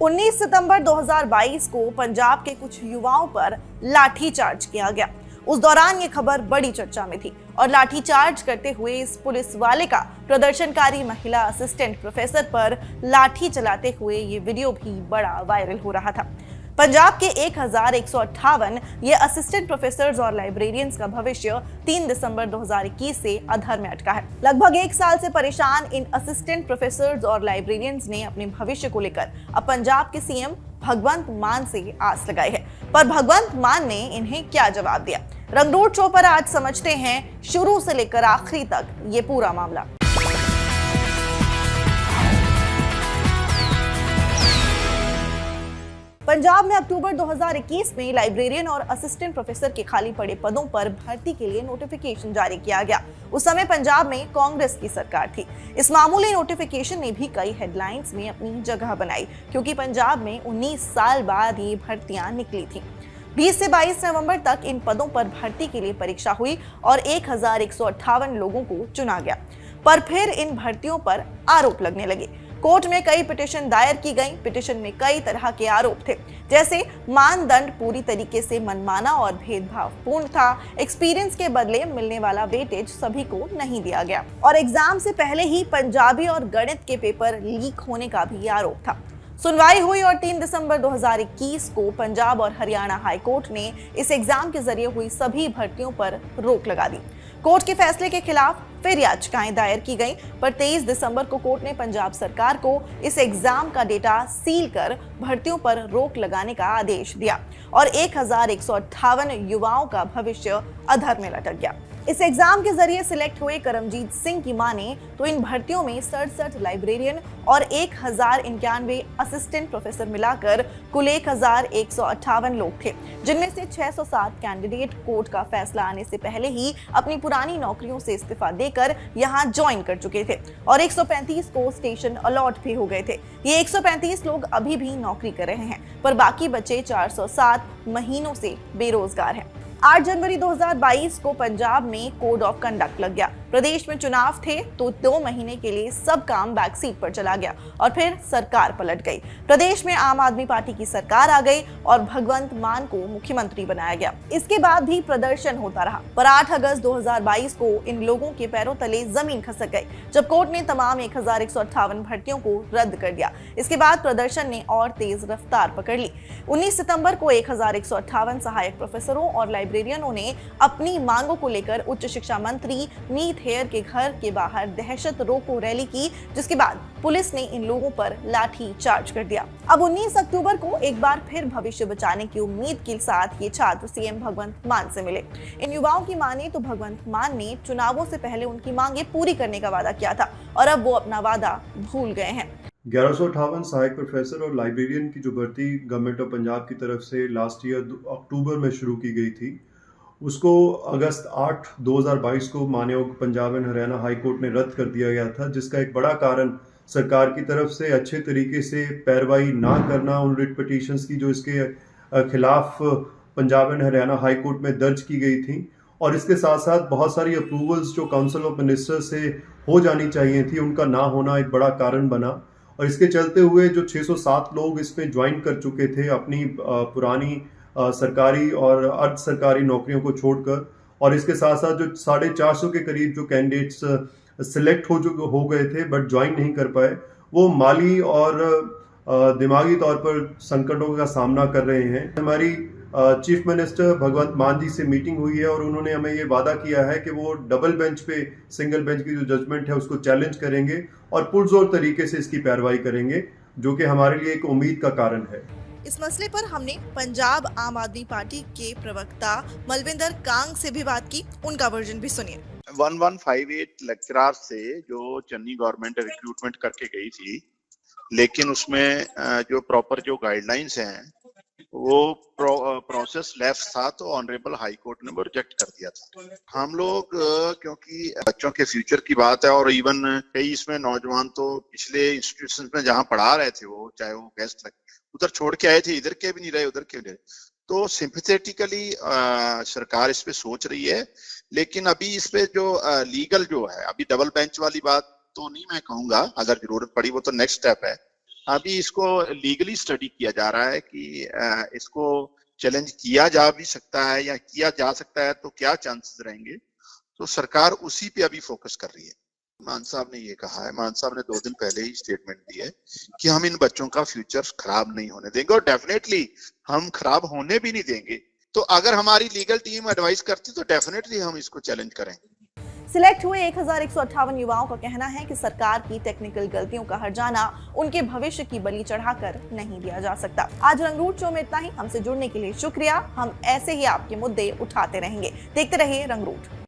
19 सितंबर 2022 को पंजाब के कुछ युवाओं पर लाठीचार्ज किया गया। उस दौरान ये खबर बड़ी चर्चा में थी और लाठीचार्ज करते हुए इस पुलिस वाले का प्रदर्शनकारी महिला असिस्टेंट प्रोफेसर पर लाठी चलाते हुए ये वीडियो भी बड़ा वायरल हो रहा था। पंजाब के 1158 ये असिस्टेंट प्रोफेसर्स और लाइब्रेरियंस का भविष्य 3 दिसंबर 2021 से अधर में अटका है। लगभग एक साल से परेशान इन असिस्टेंट प्रोफेसर्स और लाइब्रेरियंस ने अपने भविष्य को लेकर अब पंजाब के सीएम भगवंत मान से आस लगाई है। पर भगवंत मान ने इन्हें क्या जवाब दिया? रंगरूट शो पर आज समझते हैं शुरू से लेकर आखिरी तक ये पूरा मामला। पंजाब में अक्टूबर 2021 में लाइब्रेरियन और असिस्टेंट प्रोफेसर के खाली पड़े पदों पर भर्ती के लिए नोटिफिकेशन जारी किया गया। उस समय पंजाब में कांग्रेस की सरकार थी। इस मामूली नोटिफिकेशन ने भी कई हेडलाइंस में अपनी जगह बनाई, क्योंकि पंजाब में 19 साल बाद ये भर्तियां निकली थी। 20 से 22 नवंबर तक इन पदों पर भर्ती के लिए परीक्षा हुई और 1158 लोगों को चुना गया। पर फिर इन भर्तियों पर आरोप लगने लगे। कोर्ट में कई पिटीशन दायर की गई। पिटीशन में कई तरह के आरोप थे, जैसे मानदंड पूरी तरीके से मनमाना और भेदभावपूर्ण था, एक्सपीरियंस के बदले मिलने वाला वेटेज सभी को नहीं दिया गया और एग्जाम से पहले ही पंजाबी और गणित के पेपर लीक होने का भी आरोप था। सुनवाई हुई और 3 दिसंबर 2021 को पंजाब और हरियाणा हाई कोर्ट ने इस एग्जाम के जरिए हुई सभी भर्तियों पर रोक लगा दी। कोर्ट के फैसले के खिलाफ फिर याचिकाएं दायर की गईं, पर 23 दिसंबर को कोर्ट ने पंजाब सरकार को इस एग्जाम का डेटा सील कर भर्तियों पर रोक लगाने का आदेश दिया और 1158 युवाओं का भविष्य अधर में लटक गया। इस एग्जाम के जरिए सिलेक्ट हुए करमजीत सिंह की माने तो इन भर्तियों में 67 लाइब्रेरियन और 1091 असिस्टेंट प्रोफेसर मिलाकर कुल 1158 लोग थे, जिनमें से 607 कैंडिडेट कोर्ट का फैसला आने से पहले ही अपनी पुरानी नौकरियों से इस्तीफा देकर यहां ज्वाइन कर चुके थे और 135 को स्टेशन अलॉट भी हो गए थे। ये 135 लोग अभी भी नौकरी कर रहे हैं, पर बाकी बचे 407 महीनों से बेरोजगार हैं। 8 जनवरी 2022 को पंजाब में कोड ऑफ कंडक्ट लग गया। प्रदेश में चुनाव थे तो 2 महीने के लिए सब काम बैक सीट पर चला गया और फिर सरकार पलट गई। प्रदेश में आम आदमी पार्टी की सरकार आ गई और भगवंत मान को मुख्यमंत्री बनाया गया। इसके बाद भी प्रदर्शन होता रहा, पर 8 अगस्त 2022 को इन लोगों के पैरों तले जमीन खसक गई जब कोर्ट ने तमाम 1158 भर्तियों को रद्द कर दिया। इसके बाद प्रदर्शन ने और तेज रफ्तार पकड़ ली। 19 सितंबर को 1158 सहायक प्रोफेसरों और लाइब्रेरियनों ने अपनी मांगों को लेकर उच्च शिक्षा मंत्री मीत हेयर के घर के बाहर दहशत रोको रैली की, जिसके बाद पुलिस ने इन लोगों पर लाठी चार्ज कर दिया। अब 19 अक्टूबर को एक बार फिर भविष्य बचाने की उम्मीद के साथ ये छात्र सीएम भगवंत मान से मिले। इन युवाओं की माने तो भगवंत मान ने चुनावों से पहले उनकी मांगे पूरी करने का वादा किया था और अब वो अपना वादा भूल गए हैं। 1158 सहायक प्रोफेसर और लाइब्रेरियन की जो भर्ती गवर्नमेंट ऑफ पंजाब की तरफ से लास्ट ईयर अक्टूबर में शुरू की गई थी, उसको अगस्त 8 2022 को माननीय Punjab and Haryana high court में रद्द कर दिया गया था, जिसका एक बड़ा कारण सरकार की तरफ से अच्छे तरीके से पैरवाई ना करना उन रिट पिटीशंस की जो इसके खिलाफ Punjab and Haryana high court में दर्ज की गई थी, और इसके साथ साथ बहुत सारी अप्रूवल्स जो काउंसिल ऑफ मिनिस्टर्स से हो जानी चाहिए थी, उनका ना होना एक बड़ा कारण बना। और इसके चलते हुए जो 607 लोग इसमें ज्वाइन कर चुके थे अपनी पुरानी सरकारी और अर्ध सरकारी नौकरियों को छोड़कर, और इसके साथ साथ जो 450 के करीब जो कैंडिडेट्स सिलेक्ट हो गए थे बट ज्वाइन नहीं कर पाए, वो माली और दिमागी तौर पर संकटों का सामना कर रहे हैं। हमारी चीफ मिनिस्टर भगवंत मान जी से मीटिंग हुई है और उन्होंने हमें ये वादा किया है कि वो डबल बेंच पे सिंगल बेंच की जो जजमेंट है उसको चैलेंज करेंगे और पुरजोर तरीके से इसकी पैरवाई करेंगे, जो कि हमारे लिए एक उम्मीद का कारण है। इस मसले पर हमने पंजाब आम आदमी पार्टी के प्रवक्ता मलविंदर कांग से भी बात की, उनका वर्जन भी सुनिए। 1158 लेक्चरर से जो चन्नी गवर्नमेंट रिक्रूटमेंट करके गई थी, लेकिन उसमें जो प्रॉपर जो गाइडलाइंस हैं वो प्रोसेस लेफ्ट था, तो ऑनरेबल हाई कोर्ट ने वो रिजेक्ट कर दिया था। हम लोग क्योंकि बच्चों के फ्यूचर की बात है और इवन कई इसमें नौजवान तो पिछले इंस्टीट्यूशन में जहाँ पढ़ा रहे थे, वो चाहे वो गेस्ट उधर छोड़ के आए थे, इधर के भी नहीं रहे उधर के भी नहीं रहे, तो सिंपैथेटिकली सरकार इस पे सोच रही है। लेकिन अभी इस पे जो लीगल जो है, अभी डबल बेंच वाली बात तो नहीं मैं कहूंगा, अगर जरूरत पड़ी वो तो नेक्स्ट स्टेप है, अभी इसको लीगली स्टडी किया जा रहा है कि इसको चैलेंज किया जा भी सकता है या किया जा सकता है तो क्या चांसेस रहेंगे। तो सरकार उसी पे अभी फोकस कर रही है। मान साहब ने ये कहा है, मान साहब ने 2 दिन पहले ही स्टेटमेंट दी है कि हम इन बच्चों का फ्यूचर खराब नहीं होने देंगे, और डेफिनेटली हम खराब होने भी नहीं देंगे। तो अगर हमारी लीगल टीम एडवाइस करती तो डेफिनेटली हम इसको चैलेंज करें। सिलेक्ट हुए 1158 युवाओं का कहना है कि सरकार की टेक्निकल गलतियों का हर्जाना उनके भविष्य की बलि चढ़ाकर नहीं दिया जा सकता। आज रंगरूट शो में इतना ही। हमसे जुड़ने के लिए शुक्रिया। हम ऐसे ही आपके मुद्दे उठाते रहेंगे। देखते रहिए रंगरूट।